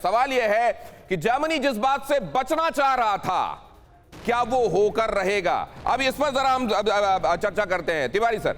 सवाल यह है कि जर्मनी जिस बात से बचना चाह रहा था क्या वो होकर रहेगा। अब इस पर जरा हम चर्चा करते हैं। तिवारी सर,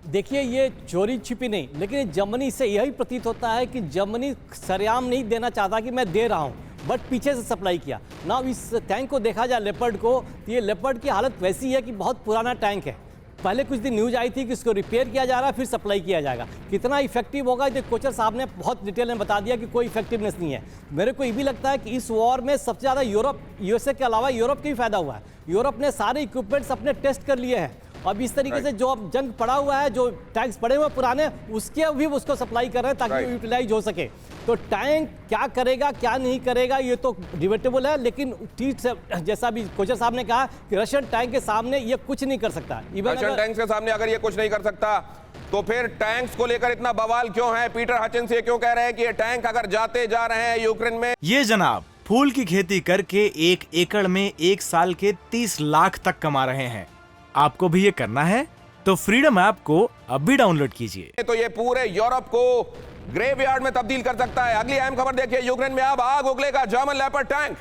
देखिए, ये चोरी छिपी नहीं, लेकिन जर्मनी से यही प्रतीत होता है कि जर्मनी सरेआम नहीं देना चाहता कि मैं दे रहा हूं, बट पीछे से सप्लाई किया ना। इस टैंक को देखा जाए लेपर्ड को, तो ये लेपर्ड की हालत वैसी है कि बहुत पुराना टैंक है। पहले कुछ दिन न्यूज आई थी कि इसको रिपेयर किया जा रहा है, फिर सप्लाई किया जाएगा। कितना इफेक्टिव होगा ये कोचर साहब ने बहुत डिटेल में बता दिया कि कोई इफेक्टिवनेस नहीं है। मेरे को ये भी लगता है कि इस वॉर में सबसे ज़्यादा यूरोप, यूएसए के अलावा यूरोप का ही फायदा हुआ है। यूरोप ने सारे इक्विपमेंट्स अपने टेस्ट कर लिए हैं। अब इस तरीके से जो अब जंग पड़ा हुआ है, जो टैंक्स पड़े हुए पुराने, उसके भी उसको सप्लाई कर रहे हैं ताकि यूटिलाइज हो सके। तो टैंक क्या करेगा क्या नहीं करेगा ये तो डिबेटेबल है, लेकिन ठीक से जैसा भी कोचर साहब ने कहा कि रशियन टैंक के सामने ये कुछ नहीं कर सकता। रशियन टैंक्स के सामने अगर ये कुछ नहीं कर सकता तो फिर टैंक्स को लेकर इतना बवाल क्यों है? पीटर हचिंस ये क्यों कह रहे हैं कि ये टैंक अगर जाते जा रहे हैं यूक्रेन में? ये जनाब फूल की खेती करके 1 एकड़ में 1 साल के 30 लाख तक कमा रहे हैं। आपको भी ये करना है तो फ्रीडम ऐप को अभी डाउनलोड कीजिए। तो ये पूरे यूरोप को ग्रेवयार्ड में तब्दील कर सकता है। अगली अहम खबर देखिए, यूक्रेन में अब आग उगलेगा जर्मन लेपर्ड टैंक।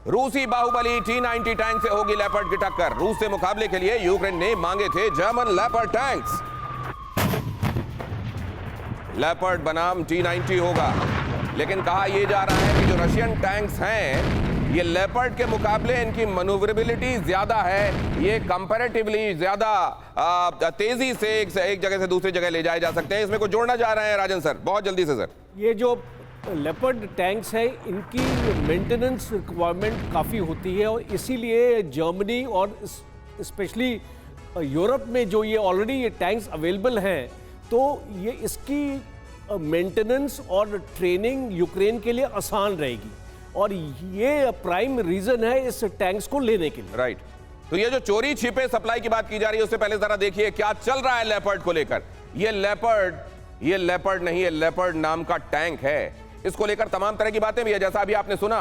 रूसी बाहुबली T-90 टैंक से होगी लेपर्ड की टक्कर। रूस से मुकाबले के लिए यूक्रेन ने मांगे थे जर्मन लेपर्ड टैंक्स। लेपर्ड बनाम T-90 होगा, लेकिन कहा यह जा रहा है कि जो रशियन टैंक्स हैं ये लेपर्ड के मुकाबले इनकी मैन्यूवरेबिलिटी ज्यादा है। ये कंपैरेटिवली ज्यादा तेजी से एक जगह से दूसरी जगह ले जाए जा सकते हैं। इसमें कुछ जोड़ना चाह रहे हैं राजन सर, बहुत जल्दी से सर। ये जो लेपर्ड टैंक्स है इनकी मेंटेनेंस रिक्वायरमेंट काफ़ी होती है, और इसीलिए जर्मनी और स्पेशली यूरोप में जो ये ऑलरेडी ये टैंक्स अवेलेबल हैं, तो ये इसकी मेंटेनेंस और ट्रेनिंग यूक्रेन के लिए आसान रहेगी, और ये प्राइम रीजन है इस टैंक्स को लेने के लिए। राइट। तो ये जो चोरी छिपे सप्लाई की बात की जा रही है, उससे पहले जरा देखिए क्या चल रहा है लेपर्ड को लेकर। ये लेपर्ड नहीं, ये लेपर्ड नाम का टैंक है। इसको लेकर तमाम तरह की बातें भी है, जैसा अभी आपने सुना।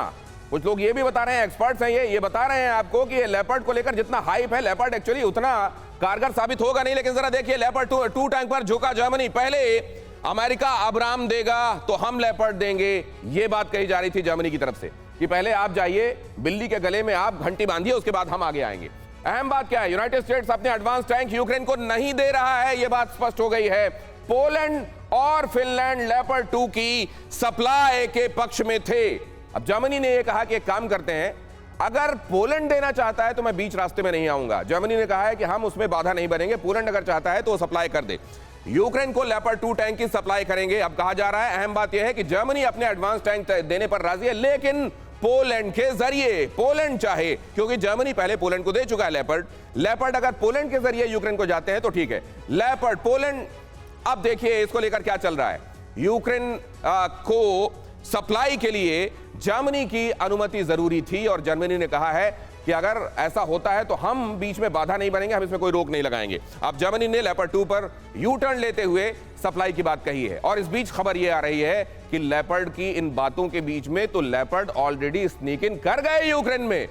कुछ लोग ये भी बता रहे हैं, एक्सपर्ट्स हैं ये बता रहे हैं आपको कि ये लेपर्ड को लेकर जितना हाइप है, लेपर्ड एक्चुअली उतना कारगर साबित होगा नहीं। लेकिन जरा देखिए, लेपर्ड 2 टैंक पर झुका जर्मनी। पहले अमेरिका अब्राम देगा तो हम लेपर्ड देंगे, ये बात कही जा रही थी जर्मनी की तरफ से कि पहले आप जाइए, बिल्ली के गले में आप घंटी बांधिए, उसके बाद हम आगे आएंगे। अहम बात क्या है, यूनाइटेड स्टेट्स अपने एडवांस टैंक यूक्रेन को नहीं दे रहा है, यह बात स्पष्ट हो गई है। पोलैंड और फिनलैंड लेपर्ड 2 की सप्लाई के पक्ष में थे। अब जर्मनी ने यह कहा कि एक काम करते हैं, अगर पोलैंड देना चाहता है तो मैं बीच रास्ते में नहीं आऊंगा। जर्मनी ने कहा है कि हम उसमें बाधा नहीं बनेंगे, पोलैंड अगर चाहता है तो वो सप्लाई कर दे। यूक्रेन को लेपर्ड 2 टैंक की सप्लाई करेंगे। अब कहा जा रहा है, अहम बात यह है कि जर्मनी अपने एडवांस टैंक देने पर राजी है, लेकिन पोलैंड के जरिए। पोलैंड चाहे, क्योंकि जर्मनी पहले पोलैंड को दे चुका है लेपर्ड अगर पोलैंड के जरिए यूक्रेन को जाते हैं तो ठीक है। लेपर्ड पोलैंड, अब देखिए इसको लेकर क्या चल रहा है। यूक्रेन को सप्लाई के लिए जर्मनी की अनुमति जरूरी थी, और जर्मनी ने कहा है कि अगर ऐसा होता है तो हम बीच में बाधा नहीं बनेंगे, हम इसमें कोई रोक नहीं लगाएंगे। अब जर्मनी ने लेपर्ड 2 पर यू टर्न लेते हुए सप्लाई की बात कही है, और इस बीच खबर यह आ रही है कि लेपर्ड की इन बातों के बीच में तो लेपर्ड ऑलरेडी स्नीक इन कर गए यूक्रेन में।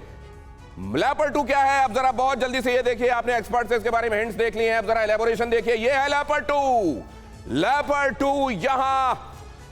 लेपर्ड 2 क्या है, अब जरा बहुत जल्दी से ये देखिए। आपने एक्सपर्ट से इसके बारे में हिंट्स देख लिए हैं, अब जरा एलैबोरेशन देखिए। ये है लेपर्ड 2। लेपर्ड 2 यहां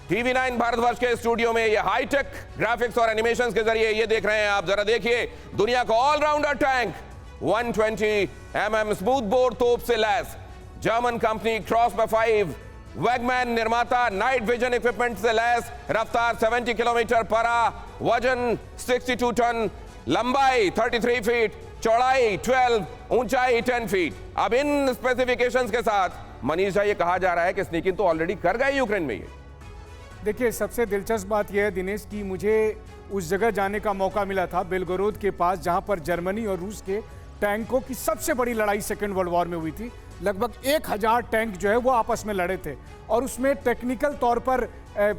TV9 भारतवर्ष के स्टूडियो में ये हाईटेक ग्राफिक्स और एनिमेशंस के जरिए ये देख रहे हैं आप। जरा देखिए, दुनिया का all rounder tank 120 mm smooth bore तोप से लैस, जर्मन कंपनी क्रॉस-5 वैगमैन निर्माता, नाइट विजन इक्विपमेंट से लैस, रफ्तार 70 किलोमीटर पर आवर, वजन 62 टन, लंबाई 33 फीट, चौड़ाई 12, ऊंचाई 10 फीट। अब इन स्पेसिफिकेशंस के साथ मनीषा ये कहा जा रहा है कि स्नीक इन तो ऑलरेडी कर गए यूक्रेन में। ये देखिए, सबसे दिलचस्प बात यह है दिनेश कि मुझे उस जगह जाने का मौका मिला था बेलगोरोद के पास, जहां पर जर्मनी और रूस के टैंकों की सबसे बड़ी लड़ाई सेकेंड वर्ल्ड वॉर में हुई थी। लगभग 1000 टैंक जो है वो आपस में लड़े थे, और उसमें टेक्निकल तौर पर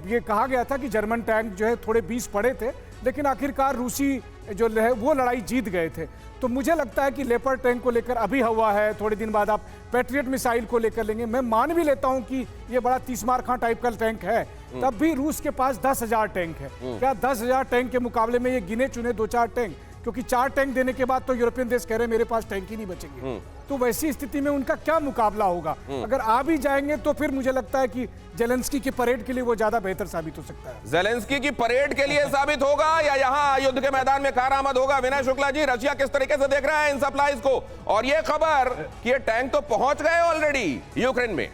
ये कहा गया था कि जर्मन टैंक जो है थोड़े 20 पड़े थे, लेकिन आखिरकार रूसी जो है वो लड़ाई जीत गए थे। तो मुझे लगता है कि लेपर्ड टैंक को लेकर अभी हवा है, थोड़े दिन बाद आप पैट्रियट मिसाइल को लेकर लेंगे। मैं मान भी लेता हूं कि ये बड़ा तीसमार खां टाइप का टैंक है, तब भी रूस के पास 10,000 टैंक है। क्या 10,000 टैंक के मुकाबले में ये गिने चुने 2-4 टैंक, क्योंकि 4 टैंक देने के बाद तो यूरोपियन देश कह रहे हैं मेरे पास टैंक ही नहीं बचेंगे। तो वैसी स्थिति में उनका क्या मुकाबला होगा। अगर आ भी जाएंगे तो फिर मुझे लगता है कि जेलेंस्की की परेड के लिए वो ज्यादा बेहतर साबित हो सकता है। जेलेंस्की की परेड के लिए साबित होगा या यहां युद्ध के मैदान में कारआमद होगा? विनय शुक्ला जी, रशिया किस तरीके से देख रहा है इन सप्लाईज को, और ये खबर कि ये टैंक तो पहुंच गए ऑलरेडी यूक्रेन में?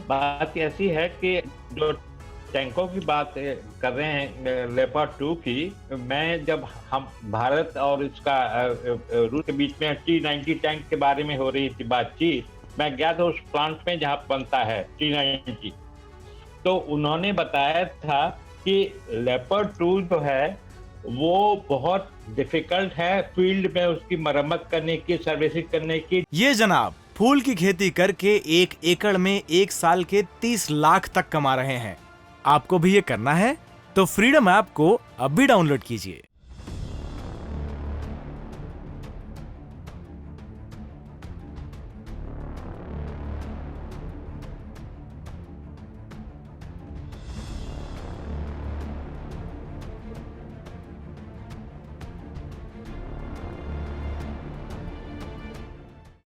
बात ऐसी है कि जो टैंकों की बात कर रहे हैं लेपर्ड 2 की, मैं जब हम भारत और इसका रूस के बीच में T-90 टैंक के बारे में हो रही थी बातचीत, मैं गया था उस प्लांट में जहां बनता है T-90, तो उन्होंने बताया था कि लेपर्ड 2 जो है वो बहुत डिफिकल्ट है फील्ड में उसकी मरम्मत करने की, सर्विसिंग करने की। ये जनाब फूल की खेती करके 1 एकड़ में 1 साल के 30 लाख तक कमा रहे हैं। आपको भी ये करना है तो फ्रीडम ऐप को अभी डाउनलोड कीजिए।